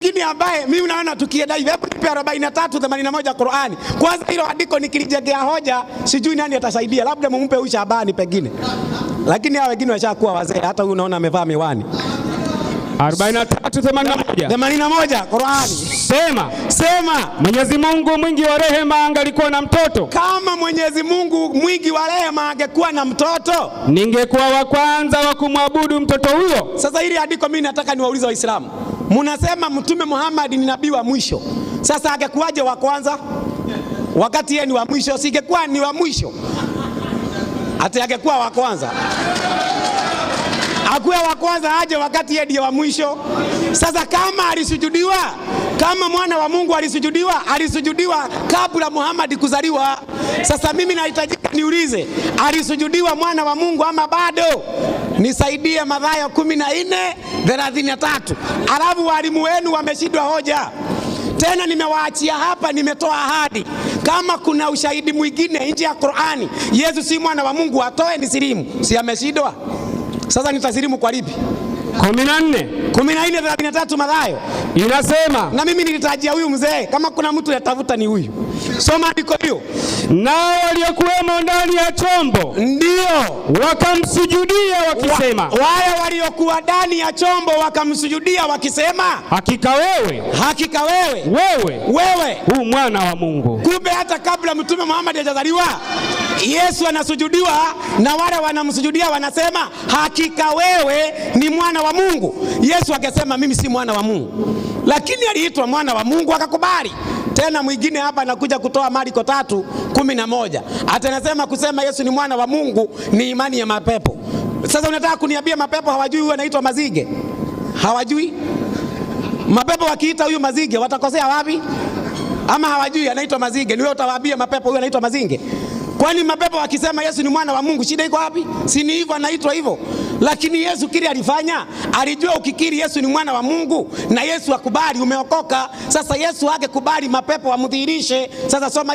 Lakini ambaye mimi naona tukiedai hebu nipe 43:81 Qur'ani. Kwanza hilo andiko nikilijegea hoja sijui nani atasaidia, labda mumpe huyu Shabani pengine. Lakini hao wengine washakuwa wazee, hata huyu unaona amevaa miwani. 43:81 Qur'ani. Sema Mwenyezi Mungu mwingi wa rehema angalikuwa na mtoto. Kama Mwenyezi Mungu mwingi wa rehema angekuwa na mtoto, ningekuwa wa kwanza wa kumwabudu mtoto huyo. Sasa hili andiko mimi nataka niwaulize Waislamu. Munasema Mtume Muhammad ni nabii wa mwisho. Sasa angekuwaje wa kwanza? Wakati yeye ni wa mwisho, singekuwa ni wa mwisho. Hata angekuwa wa kwanza. Akuwe wa kwanza aje wakati yeye ndiye wa mwisho. Sasa kama alisujudiwa, kama mwana wa Mungu alisujudiwa kabla Muhammad kuzaliwa. Sasa mimi nahitajika niulize, alisujudiwa mwana wa Mungu ama bado? Nisaidie Mathayo 14:33. Alafu walimu wenu wameshindwa hoja. Tena nimewaachia hapa, nimetoa ahadi. Kama kuna ushahidi mwingine nje ya Qur'ani Yesu si mwana wa Mungu, atoe nisilimu. Si ameshindwa? Sasa nitasilimu kwa lipi? 14:33 Mathayo inasema, na mimi nilitajia huyu mzee, kama kuna mtu yatafuta ni huyu. Soma andiko hiyo. Nao waliokuwemo ndani ya chombo ndio wakamsujudia wakisema, wale waliokuwa ndani ya chombo wakamsujudia wakisema, hakika wewe u mwana wa Mungu. Kumbe hata kabla Mtume Muhammad hajazaliwa Yesu anasujudiwa, na wale wanamsujudia wanasema hakika wewe ni mwana wa Mungu. Yesu akasema mimi si mwana wa Mungu, lakini aliitwa mwana wa Mungu akakubali. Tena mwingine hapa anakuja kutoa Marko 3:11. Hata anasema kusema Yesu ni mwana wa Mungu ni imani ya mapepo. Sasa unataka kuniambia mapepo hawajui huyu anaitwa Mazige? Hawajui? Mapepo wakiita huyu Mazige watakosea wapi? Ama hawajui anaitwa Mazige? Ni wewe utawaambia mapepo huyu anaitwa Mazinge? Kwani mapepo wakisema Yesu ni mwana wa Mungu shida iko wapi? Si ni hivyo anaitwa hivyo. Lakini Yesu kile alifanya, alijua ukikiri Yesu ni mwana wa Mungu na Yesu akubali umeokoka. Sasa Yesu akekubali mapepo wamdhihirishe. Sasa soma